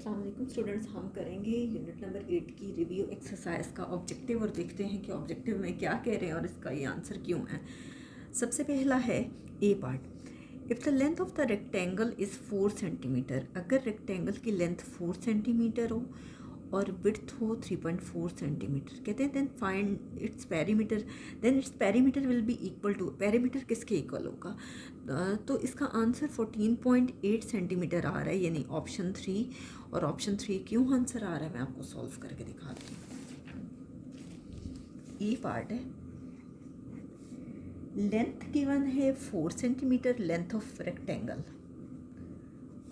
अस्सलाम वालेकुम स्टूडेंट्स, हम करेंगे यूनिट नंबर 8 की रिव्यू एक्सरसाइज का ऑब्जेक्टिव और देखते हैं कि ऑब्जेक्टिव में क्या कह रहे हैं और इसका ये आंसर क्यों है। सबसे पहला है A part. If the length of the rectangle is 4 centimetre, अगर रेक्टेंगल की लेंथ 4 सेंटीमीटर हो और विड्थ हो 3.4 सेंटीमीटर, कहते हैं then find its perimeter, then its perimeter will be equal to, perimeter किसके इक्वल होगा? तो इसका आंसर 14.8 सेंटीमीटर आ रहा है, यानी ऑप्शन 3। और ऑप्शन 3 क्यों आंसर आ रहा है मैं आपको सॉल्व करके दिखाती हूँ। ई पार्ट है, लेंथ गिवन है 4 centimetre, length of rectangle.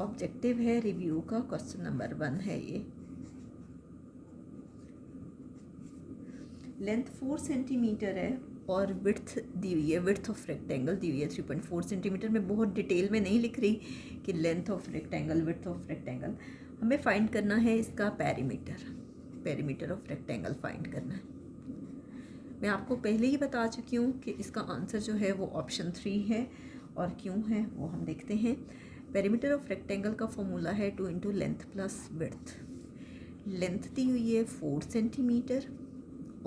Objective है रिव्यू का, क्वेश्चन नंबर 1 है ये। लेंथ 4 सेंटीमीटर है और विड्थ दी हुई है, विड्थ ऑफ रेक्टेंगल दी हुई है 3.4 सेंटीमीटर। मैं बहुत डिटेल में नहीं लिख रही कि length of rectangle, width of rectangle. हमें फाइंड करना है इसका perimeter, perimeter of rectangle find करना है। मैं आपको पहले ही बता चुकी हूँ कि इसका आंसर जो है वो ऑप्शन 3 है, और क्यों है वो हम देखते हैं। पेरीमीटर ऑफ रेक्टेंगल का फॉर्मूला है 2 into length plus width. Length दी हुई है 4 सेंटीमीटर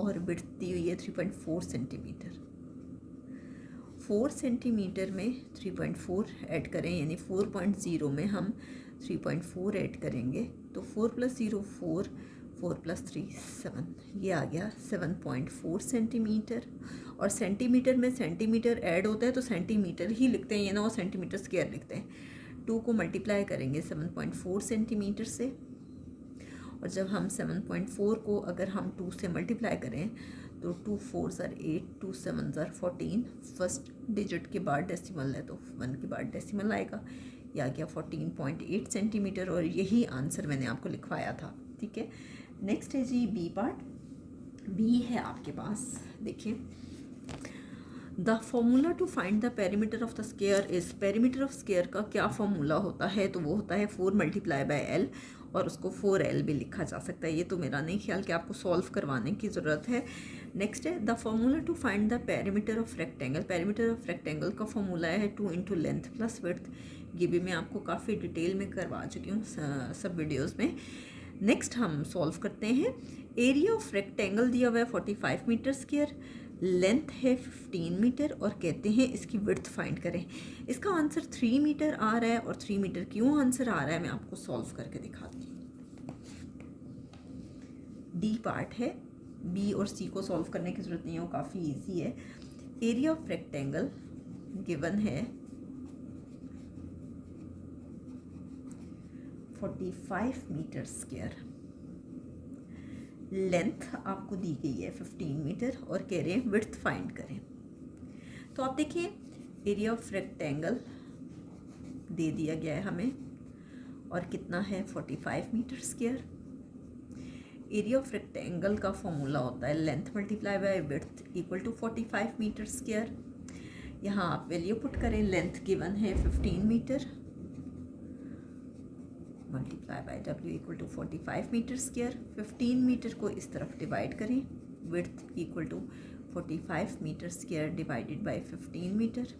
और विड्थ दी हुई है 3.4 सेंटीमीटर। 4 सेंटीमीटर में 3.4 ऐड करें, यानी 4.0 में हम 3.4 ऐड करेंगे तो 4 + 0 4, 4 + 3 7, ये आ गया 7.4 सेंटीमीटर। और सेंटीमीटर में सेंटीमीटर ऐड होता है तो सेंटीमीटर ही लिखते हैं, ये ना वो सेंटीमीटर स्क्वायर लिखते हैं। 2 को मल्टीप्लाई करेंगे 7.4 सेंटीमीटर से, और जब हम 7.4 को अगर हम 2 से मल्टीप्लाई करें तो 2 4 ज़र 8, 2 7 ज़र 14, फर्स्ट डिजिट के बाद डेसिमल है तो 1 के बाद डेसिमल आएगा। यह आ गया 14.8 सेंटीमीटर, और यही आंसर मैंने आपको लिखवाया था। ठीक है, नेक्स्ट है जी बी पार्ट। बी है आपके पास, देखिए the formula to find the perimeter of the square is, perimeter of square का क्या फॉर्मूला होता है? तो वो होता है 4 × L, और उसको 4L भी लिखा जा सकता है। ये तो मेरा नहीं ख्याल कि आपको सॉल्व करवाने की ज़रूरत है। नेक्स्ट है the formula to find the perimeter of rectangle. Perimeter of rectangle का फॉर्मूला है 2 इंटू लेंथ प्लस विड्थ। ये भी मैं आपको काफ़ी डिटेल में करवा चुकी हूँ सब वीडियोज़ में। नेक्स्ट हम सॉल्व करते हैं। एरिया ऑफ रेक्टेंगल दिया हुआ है 45 मीटर स्क्वायर, लेंथ है 15 मीटर, और कहते हैं इसकी विड्थ फाइंड करें। इसका आंसर 3 मीटर आ रहा है, और 3 मीटर क्यों आंसर आ रहा है मैं आपको सॉल्व करके दिखाती हूँ। डी पार्ट है, बी और सी को सॉल्व करने की ज़रूरत नहीं है, वो काफ़ी इजी है। एरिया ऑफ रेक्टेंगल गिवन है 45 मीटर स्क्वायर, लेंथ आपको दी गई है 15 मीटर, और कह रहे हैं विड्थ फाइंड करें। तो आप देखिए एरिया ऑफ रेक्टेंगल दे दिया गया है हमें, और कितना है 45 metre square. Area of rectangle का फॉर्मूला होता है length multiply by width equal to 45 metre square. यहाँ आप वैल्यू पुट करें, लेंथ गिवन है 15 metre multiply by W equal to 45 metre square. 15 metre को इस तरफ डिवाइड करें, width equal to 45 metre square divided by 15 metre.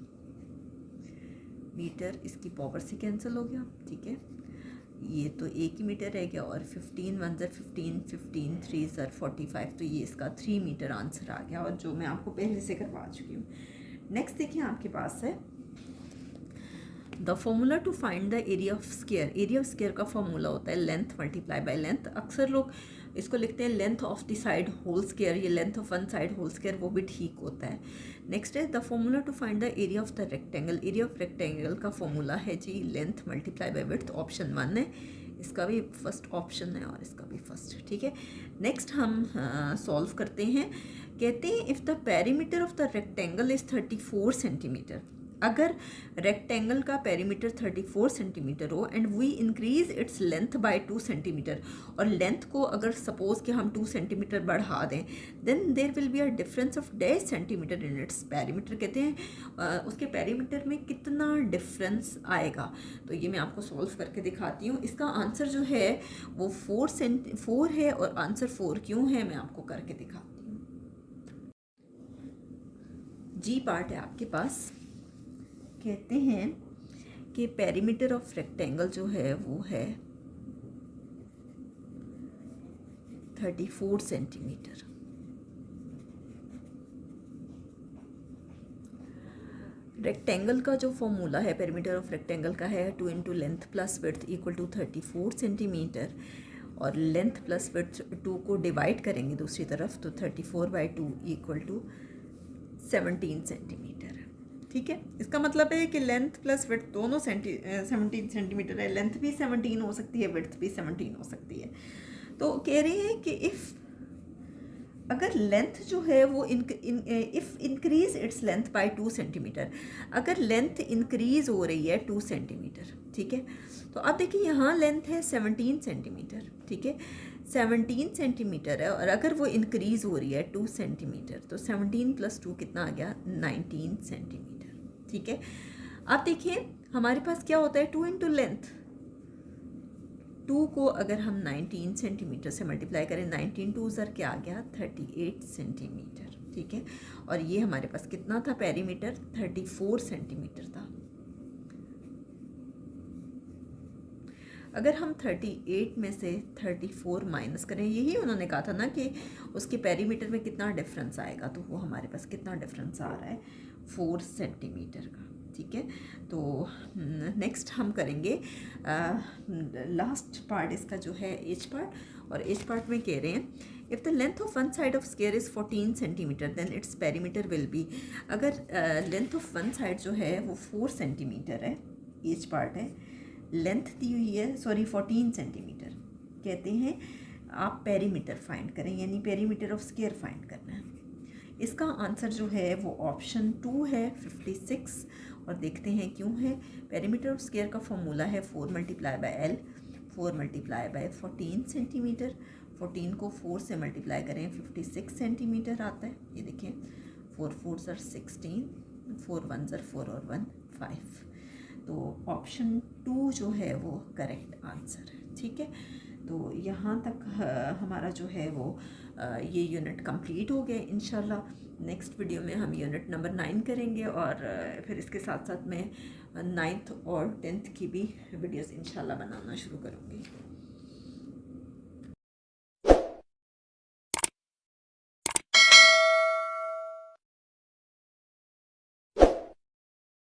Metre इसकी power से कैंसिल हो गया। ठीक है, ये तो एक ही मीटर रह गया, और 15 1 ज़र 15, 15 3 ज़र 45, तो ये इसका 3 मीटर आंसर आ गया, और जो मैं आपको पहले से करवा चुकी हूँ। नेक्स्ट देखिए आपके पास है the formula to find the area of square. Area of square का फॉर्मूला होता है लेंथ मल्टीप्लाई बाय लेंथ। अक्सर लोग इसको लिखते हैं length of the side whole square, ये length of one side whole square, वो भी ठीक होता है। नेक्स्ट है the formula to find the area of the rectangle. Area of rectangle का फॉर्मूला है जी length multiply by width. Option 1 है, इसका भी फर्स्ट ऑप्शन है और इसका भी फर्स्ट। ठीक है, नेक्स्ट हम सॉल्व करते हैं। कहते हैं if the perimeter of the rectangle is 34 centimetre, अगर रेक्टेंगल का पेरीमीटर 34 सेंटीमीटर हो and we increase its length by 2 centimetre, और लेंथ को अगर सपोज कि हम 2 सेंटीमीटर बढ़ा दें, then there will be a difference of 10 centimetre in its perimeter. कहते हैं उसके पेरीमीटर में कितना डिफरेंस आएगा। तो ये मैं आपको सॉल्व करके दिखाती हूँ। इसका आंसर जो है वो 4 है, और आंसर 4 क्यों है मैं आपको करके दिखाती हूँ। जी पार्ट है आपके पास। कहते हैं कि पेरीमीटर ऑफ रेक्टेंगल जो है वो है 34 सेंटीमीटर। रेक्टेंगल का जो फॉर्मूला है पेरीमीटर ऑफ रेक्टेंगल का है 2 into length plus width equal to 34 centimetre, और लेंथ प्लस विड्थ 2 को डिवाइड करेंगे दूसरी तरफ तो 34/2 इक्वल टू 17 सेंटीमीटर। ठीक है, इसका मतलब है कि लेंथ प्लस विड्थ दोनों 17 सेंटीमीटर है। लेंथ भी 17 हो सकती है, विड्थ भी 17 हो सकती है। तो कह रहे हैं कि इफ़ अगर लेंथ जो है वो if increase its length by 2 centimetre, अगर लेंथ इंक्रीज हो रही है 2 सेंटीमीटर, ठीक है, तो अब देखिए यहाँ लेंथ है 17 सेंटीमीटर, ठीक है, 17 सेंटीमीटर है, और अगर वो इंक्रीज हो रही है 2 सेंटीमीटर तो 17 प्लस 2 कितना आ गया 19 सेंटीमीटर। ठीक है, अब देखिए हमारे पास क्या होता है 2 इंटू लेंथ, 2 को अगर हम 19 सेंटीमीटर से मल्टीप्लाई करें 19 2 ज़र क्या आ गया 38 सेंटीमीटर। ठीक है, और ये हमारे पास कितना था पेरीमीटर 34 सेंटीमीटर था। अगर हम 38 में से 34 माइनस करें, यही उन्होंने कहा था ना कि उसके पेरीमीटर में कितना डिफरेंस आएगा, तो वो हमारे पास कितना डिफरेंस आ रहा है 4 सेंटीमीटर का। ठीक है, तो नेक्स्ट हम करेंगे लास्ट पार्ट इसका जो है एज पार्ट, और एज पार्ट में कह रहे हैं if the length of one side of square is 14 centimetre then its perimeter will be. अगर लेंथ ऑफ वन साइड जो है वो 4 सेंटीमीटर है, एज पार्ट है, लेंथ दी हुई है 14 सेंटीमीटर, कहते हैं आप पेरीमीटर फाइंड करें, यानी पेरीमीटर ऑफ स्क्वायर फाइंड करना है। इसका आंसर जो है वो ऑप्शन 2 है 56, और देखते हैं क्यों है। पेरीमीटर ऑफ स्क्वायर का फॉर्मूला है 4 multiply by L, 4 multiply by 14 centimetre, 14 को 4 से मल्टीप्लाई करें 56 सेंटीमीटर आता है। ये देखें 4 4 ज़र 16, 4 1 ज़र 4 और 1 5, तो ऑप्शन 2 जो है वो करेक्ट आंसर है। ठीक है, तो यहाँ तक हमारा जो है वो ये यूनिट कंप्लीट हो गए। इंशाल्लाह नेक्स्ट वीडियो में हम यूनिट नंबर 9 करेंगे, और फिर इसके साथ साथ मैं 9th और 10th की भी वीडियोस इंशाल्लाह बनाना शुरू करूँगी।